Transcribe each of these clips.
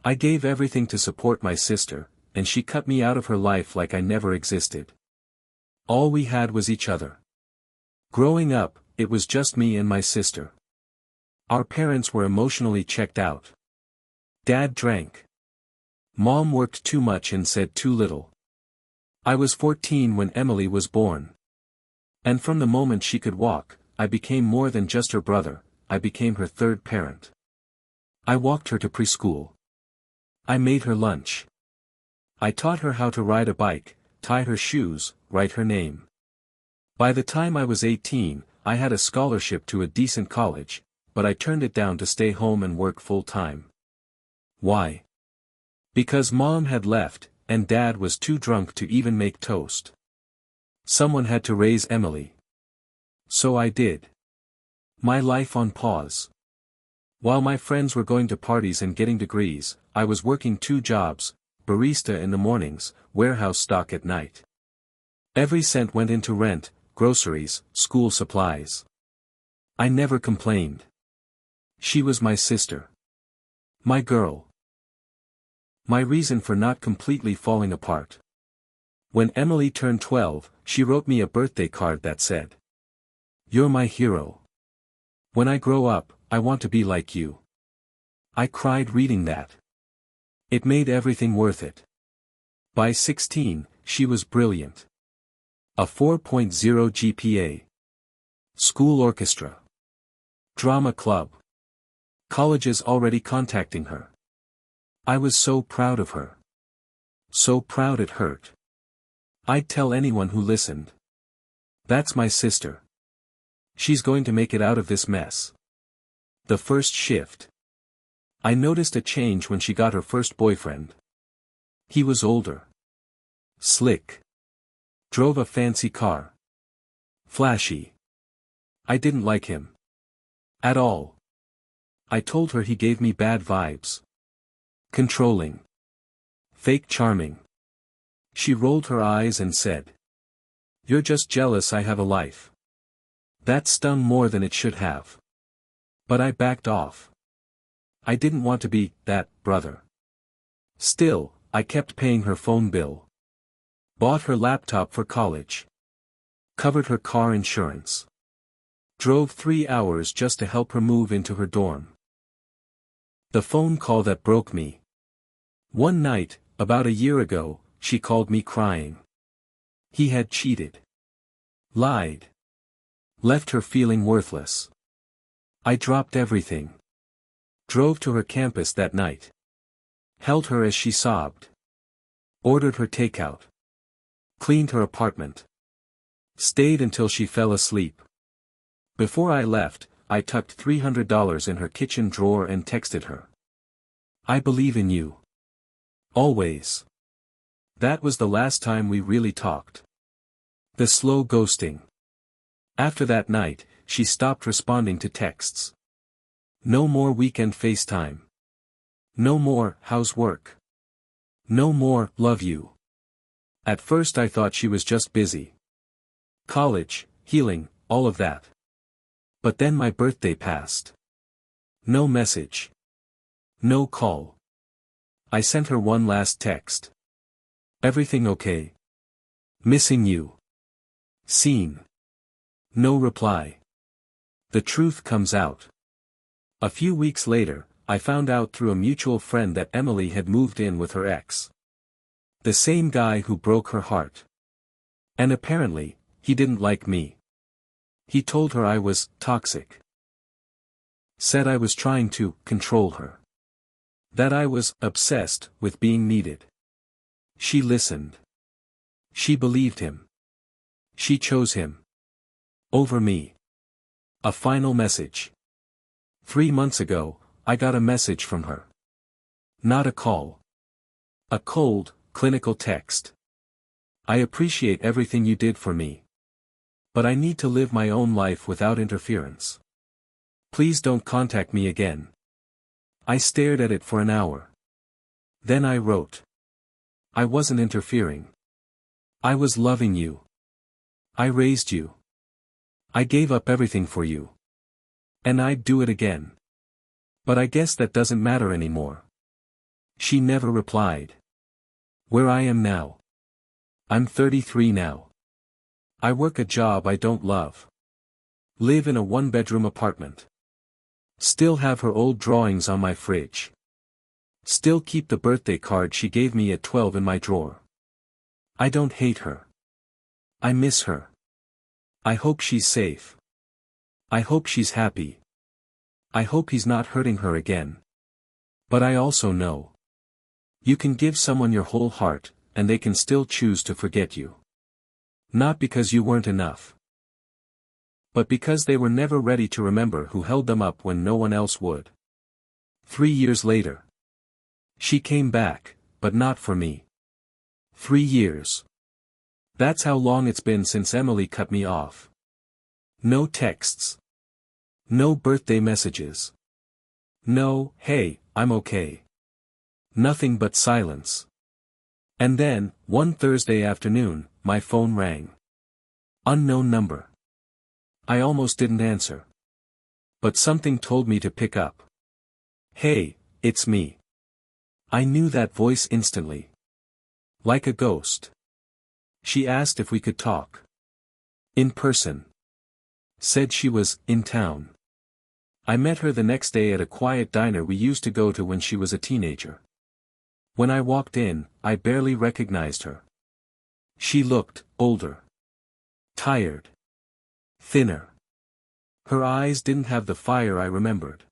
I gave everything to support my sister, and she cut me out of her life like I never existed. All we had was each other. Growing up, it was just me and my sister. Our parents were emotionally checked out. Dad drank. Mom worked too much and said too little. I was 14 when Emily was born. And from the moment she could walk, I became more than just her brother, I became her third parent. I walked her to preschool. I made her lunch. I taught her how to ride a bike, tie her shoes, write her name. By the time I was 18, I had a scholarship to a decent college, but I turned it down to stay home and work full-time. Why? Because Mom had left, and Dad was too drunk to even make toast. Someone had to raise Emily. So I did. My life on pause. While my friends were going to parties and getting degrees, I was working 2 jobs, barista in the mornings, warehouse stock at night. Every cent went into rent, groceries, school supplies. I never complained. She was my sister. My girl. My reason for not completely falling apart. When Emily turned 12, she wrote me a birthday card that said, "You're my hero. When I grow up, I want to be like you." I cried reading that. It made everything worth it. By 16, she was brilliant. A 4.0 GPA. School orchestra. Drama club. Colleges already contacting her. I was so proud of her. So proud it hurt. I'd tell anyone who listened. That's my sister. She's going to make it out of this mess. The first shift. I noticed a change when she got her first boyfriend. He was older. Slick. Drove a fancy car. Flashy. I didn't like him. At all. I told her he gave me bad vibes. Controlling. Fake charming. She rolled her eyes and said, "You're just jealous I have a life." That stung more than it should have. But I backed off. I didn't want to be that brother. Still, I kept paying her phone bill. Bought her laptop for college. Covered her car insurance. Drove 3 hours just to help her move into her dorm. The phone call that broke me. One night, about a year ago, she called me crying. He had cheated. Lied. Left her feeling worthless. I dropped everything. Drove to her campus that night. Held her as she sobbed. Ordered her takeout. Cleaned her apartment. Stayed until she fell asleep. Before I left, I tucked $300 in her kitchen drawer and texted her. "I believe in you. Always." That was the last time we really talked. The slow ghosting. After that night, she stopped responding to texts. No more weekend FaceTime. No more, "How's work?" No more, "Love you." At first I thought she was just busy. College, healing, all of that. But then my birthday passed. No message. No call. I sent her one last text. "Everything okay? Missing you." Seen. No reply. The truth comes out. A few weeks later, I found out through a mutual friend that Emily had moved in with her ex. The same guy who broke her heart. And apparently, he didn't like me. He told her I was toxic. Said I was trying to control her. That I was obsessed with being needed. She listened. She believed him. She chose him. Over me. A final message. 3 months ago, I got a message from her. Not a call. A cold, clinical text. "I appreciate everything you did for me. But I need to live my own life without interference. Please don't contact me again." I stared at it for an hour. Then I wrote. "I wasn't interfering. I was loving you. I raised you. I gave up everything for you. And I'd do it again. But I guess that doesn't matter anymore." She never replied. Where I am now. I'm 33 now. I work a job I don't love. Live in a one-bedroom apartment. Still have her old drawings on my fridge. Still keep the birthday card she gave me at 12 in my drawer. I don't hate her. I miss her. I hope she's safe. I hope she's happy. I hope he's not hurting her again. But I also know. You can give someone your whole heart, and they can still choose to forget you. Not because you weren't enough. But because they were never ready to remember who held them up when no one else would. 3 years later. She came back, but not for me. 3 years. That's how long it's been since Emily cut me off. No texts. No birthday messages. No, hey, I'm okay. Nothing but silence. And then, one Thursday afternoon, my phone rang. Unknown number. I almost didn't answer. But something told me to pick up. Hey, it's me. I knew that voice instantly. Like a ghost. She asked if we could talk. In person. Said she was in town. I met her the next day at a quiet diner we used to go to when she was a teenager. When I walked in, I barely recognized her. She looked older. Tired. Thinner. Her eyes didn't have the fire I remembered.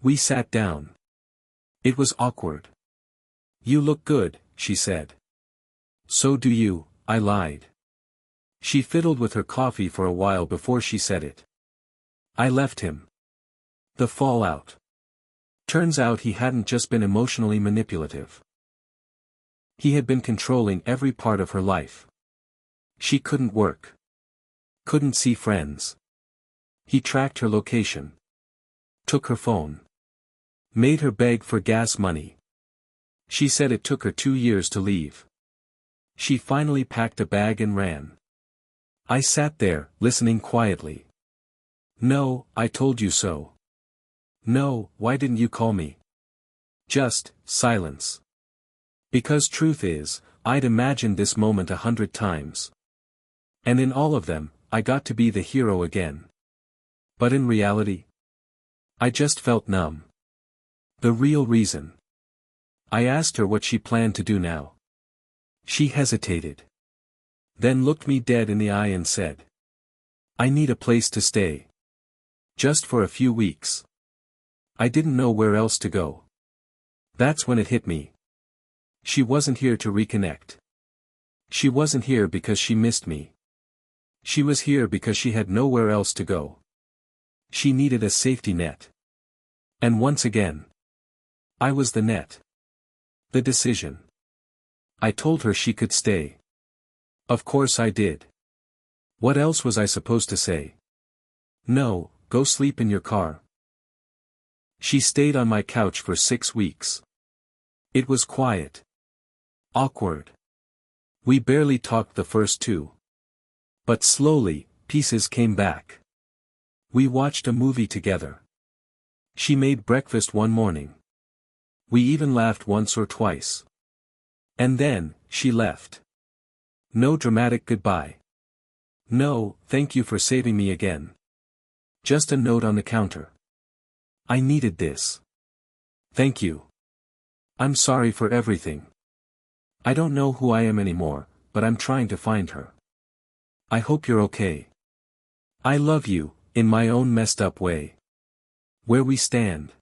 We sat down. It was awkward. You look good, she said. So do you, I lied. She fiddled with her coffee for a while before she said it. I left him. The fallout. Turns out he hadn't just been emotionally manipulative. He had been controlling every part of her life. She couldn't work. Couldn't see friends. He tracked her location. Took her phone. Made her beg for gas money. She said it took her 2 years to leave. She finally packed a bag and ran. I sat there, listening quietly. No, I told you so. No, why didn't you call me? Just, silence. Because truth is, I'd imagined this moment 100 times. And in all of them, I got to be the hero again. But in reality, I just felt numb. The real reason. I asked her what she planned to do now. She hesitated. Then looked me dead in the eye and said. I need a place to stay. Just for a few weeks. I didn't know where else to go. That's when it hit me. She wasn't here to reconnect. She wasn't here because she missed me. She was here because she had nowhere else to go. She needed a safety net. And once again, I was the net. The decision. I told her she could stay. Of course I did. What else was I supposed to say? No, go sleep in your car. She stayed on my couch for 6 weeks. It was quiet. Awkward. We barely talked the first 2. But slowly, pieces came back. We watched a movie together. She made breakfast one morning. We even laughed once or twice. And then, she left. No dramatic goodbye. No, thank you for saving me again. Just a note on the counter. I needed this. Thank you. I'm sorry for everything. I don't know who I am anymore, but I'm trying to find her. I hope you're okay. I love you, in my own messed up way. Where we stand.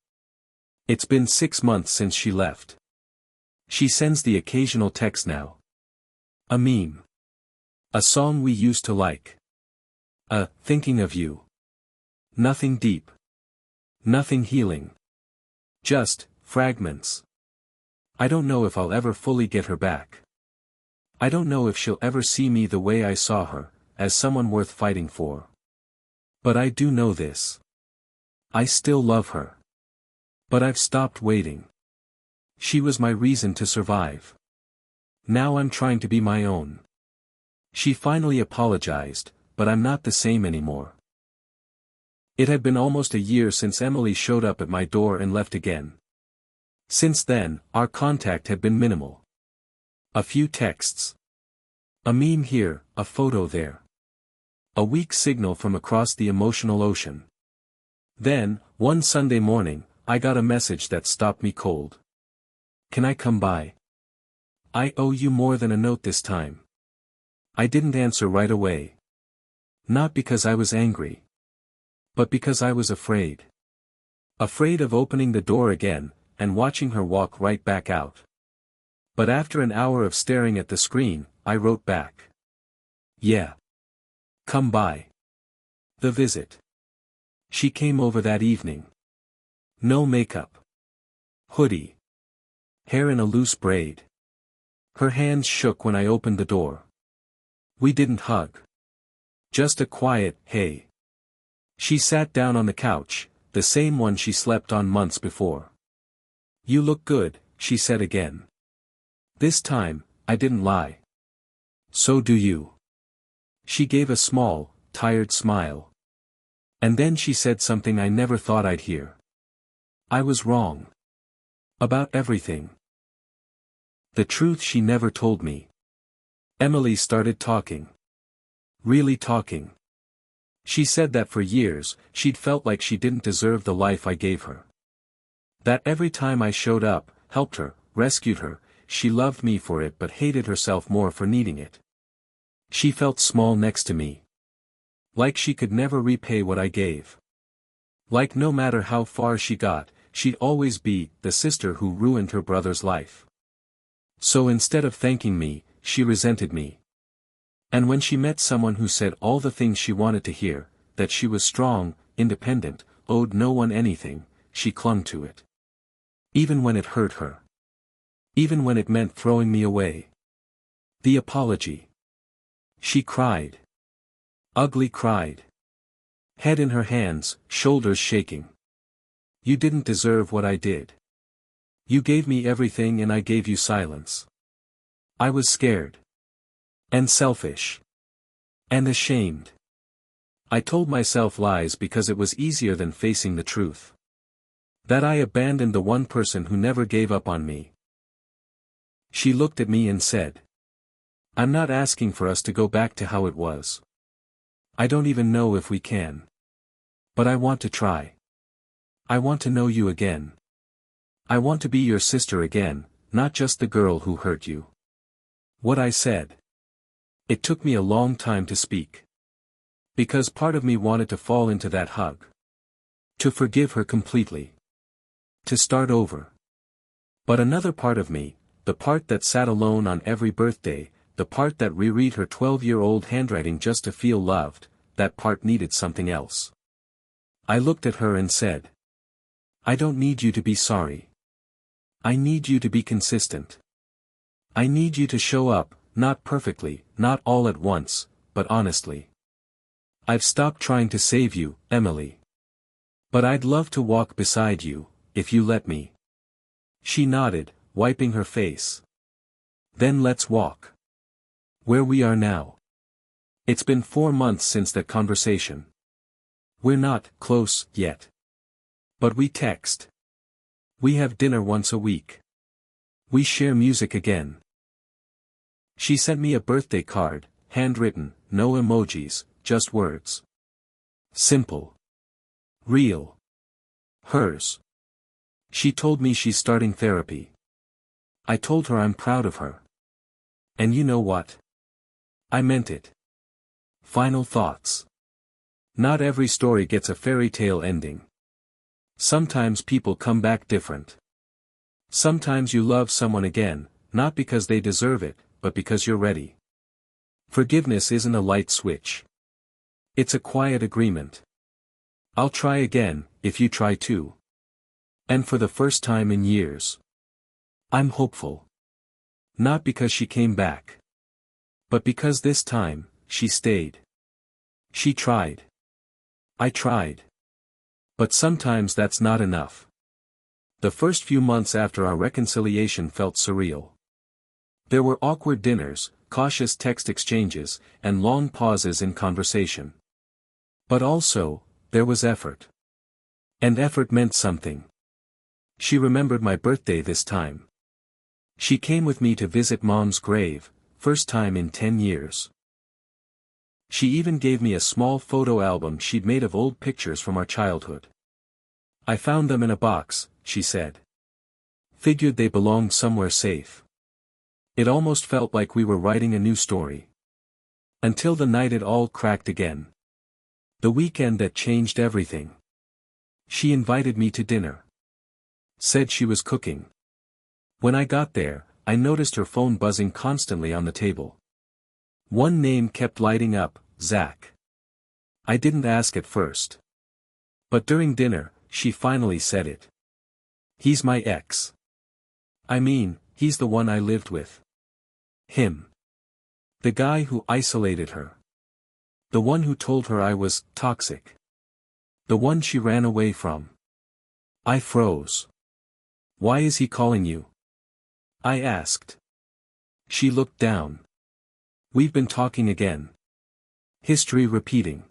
It's been 6 months since she left. She sends the occasional text now. A meme. A song we used to like. Thinking of you. Nothing deep. Nothing healing. Just, fragments. I don't know if I'll ever fully get her back. I don't know if she'll ever see me the way I saw her, as someone worth fighting for. But I do know this. I still love her. But I've stopped waiting. She was my reason to survive. Now I'm trying to be my own. She finally apologized, but I'm not the same anymore. It had been almost a year since Emily showed up at my door and left again. Since then, our contact had been minimal. A few texts. A meme here, a photo there. A weak signal from across the emotional ocean. Then, one Sunday morning, I got a message that stopped me cold. Can I come by? I owe you more than a note this time. I didn't answer right away. Not because I was angry. But because I was afraid. Afraid of opening the door again, and watching her walk right back out. But after an hour of staring at the screen, I wrote back. Yeah. Come by. The visit. She came over that evening. No makeup. Hoodie. Hair in a loose braid. Her hands shook when I opened the door. We didn't hug. Just a quiet, hey. She sat down on the couch, the same one she slept on months before. You look good, she said again. This time, I didn't lie. So do you. She gave a small, tired smile. And then she said something I never thought I'd hear. I was wrong. About everything. The truth she never told me. Emily started talking. Really talking. She said that for years, she'd felt like she didn't deserve the life I gave her. That every time I showed up, helped her, rescued her, she loved me for it but hated herself more for needing it. She felt small next to me. Like she could never repay what I gave. Like no matter how far she got, she'd always be the sister who ruined her brother's life. So instead of thanking me, she resented me. And when she met someone who said all the things she wanted to hear, that she was strong, independent, owed no one anything, she clung to it. Even when it hurt her. Even when it meant throwing me away. The apology. She cried. Ugly cried. Head in her hands, shoulders shaking. You didn't deserve what I did. You gave me everything and I gave you silence. I was scared. And selfish. And ashamed. I told myself lies because it was easier than facing the truth. That I abandoned the one person who never gave up on me. She looked at me and said. I'm not asking for us to go back to how it was. I don't even know if we can. But I want to try. I want to know you again. I want to be your sister again, not just the girl who hurt you. What I said. It took me a long time to speak. Because part of me wanted to fall into that hug. To forgive her completely. To start over. But another part of me, the part that sat alone on every birthday, the part that reread her 12-year-old handwriting just to feel loved, that part needed something else. I looked at her and said. I don't need you to be sorry. I need you to be consistent. I need you to show up, not perfectly, not all at once, but honestly. I've stopped trying to save you, Emily. But I'd love to walk beside you, if you let me. She nodded, wiping her face. Then let's walk. Where we are now. It's been 4 months since that conversation. We're not close yet. But we text. We have dinner once a week. We share music again. She sent me a birthday card, handwritten, no emojis, just words. Simple. Real. Hers. She told me she's starting therapy. I told her I'm proud of her. And you know what? I meant it. Final thoughts. Not every story gets a fairy tale ending. Sometimes people come back different. Sometimes you love someone again, not because they deserve it, but because you're ready. Forgiveness isn't a light switch. It's a quiet agreement. I'll try again, if you try too. And for the first time in years. I'm hopeful. Not because she came back. But because this time, she stayed. She tried. I tried. But sometimes that's not enough. The first few months after our reconciliation felt surreal. There were awkward dinners, cautious text exchanges, and long pauses in conversation. But also, there was effort. And effort meant something. She remembered my birthday this time. She came with me to visit Mom's grave, first time in 10 years. She even gave me a small photo album she'd made of old pictures from our childhood. I found them in a box, she said. Figured they belonged somewhere safe. It almost felt like we were writing a new story. Until the night it all cracked again. The weekend that changed everything. She invited me to dinner. Said she was cooking. When I got there, I noticed her phone buzzing constantly on the table. One name kept lighting up, Zach. I didn't ask at first. But during dinner, she finally said it. He's my ex. I mean, he's the one I lived with. Him. The guy who isolated her. The one who told her I was toxic. The one she ran away from. I froze. Why is he calling you? I asked. She looked down. We've been talking again. History repeating.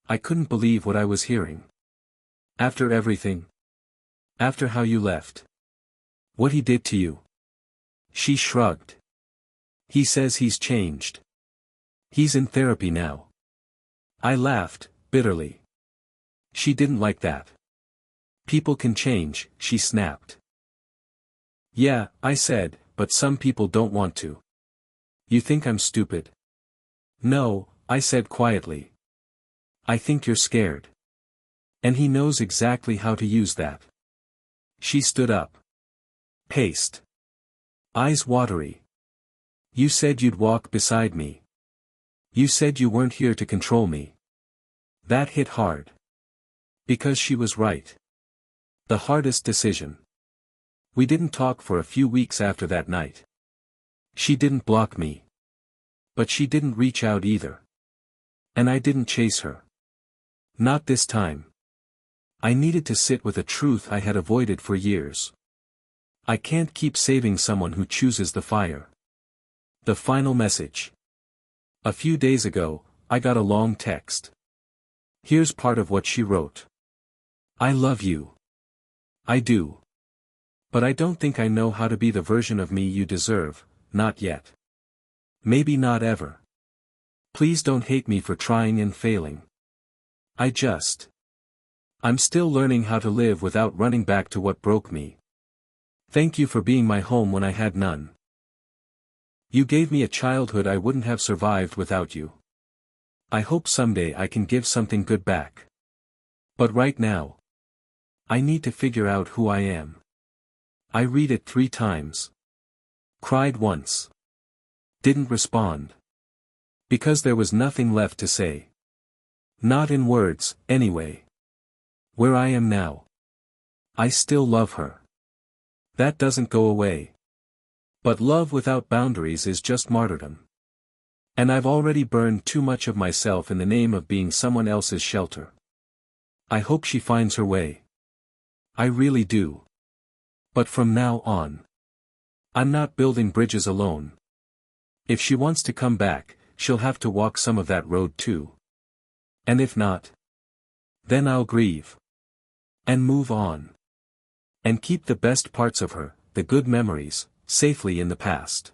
I couldn't believe what I was hearing. After everything. After how you left. What he did to you. She shrugged. He says he's changed. He's in therapy now. I laughed, bitterly. She didn't like that. People can change, she snapped. Yeah, I said, but some people don't want to. You think I'm stupid? No, I said quietly. I think you're scared. And he knows exactly how to use that. She stood up. Paced. Eyes watery. You said you'd walk beside me. You said you weren't here to control me. That hit hard. Because she was right. The hardest decision. We didn't talk for a few weeks after that night. She didn't block me. But she didn't reach out either. And I didn't chase her. Not this time. I needed to sit with a truth I had avoided for years. I can't keep saving someone who chooses the fire. The final message. A few days ago, I got a long text. Here's part of what she wrote. I love you. I do. But I don't think I know how to be the version of me you deserve, not yet. Maybe not ever. Please don't hate me for trying and failing. I'm still learning how to live without running back to what broke me. Thank you for being my home when I had none. You gave me a childhood I wouldn't have survived without you. I hope someday I can give something good back. But right now, I need to figure out who I am. I read it 3 times. Cried once. Didn't respond. Because there was nothing left to say. Not in words, anyway. Where I am now. I still love her. That doesn't go away. But love without boundaries is just martyrdom. And I've already burned too much of myself in the name of being someone else's shelter. I hope she finds her way. I really do. But from now on, I'm not building bridges alone. If she wants to come back, she'll have to walk some of that road too. And if not, then I'll grieve. And move on. And keep the best parts of her, the good memories, safely in the past.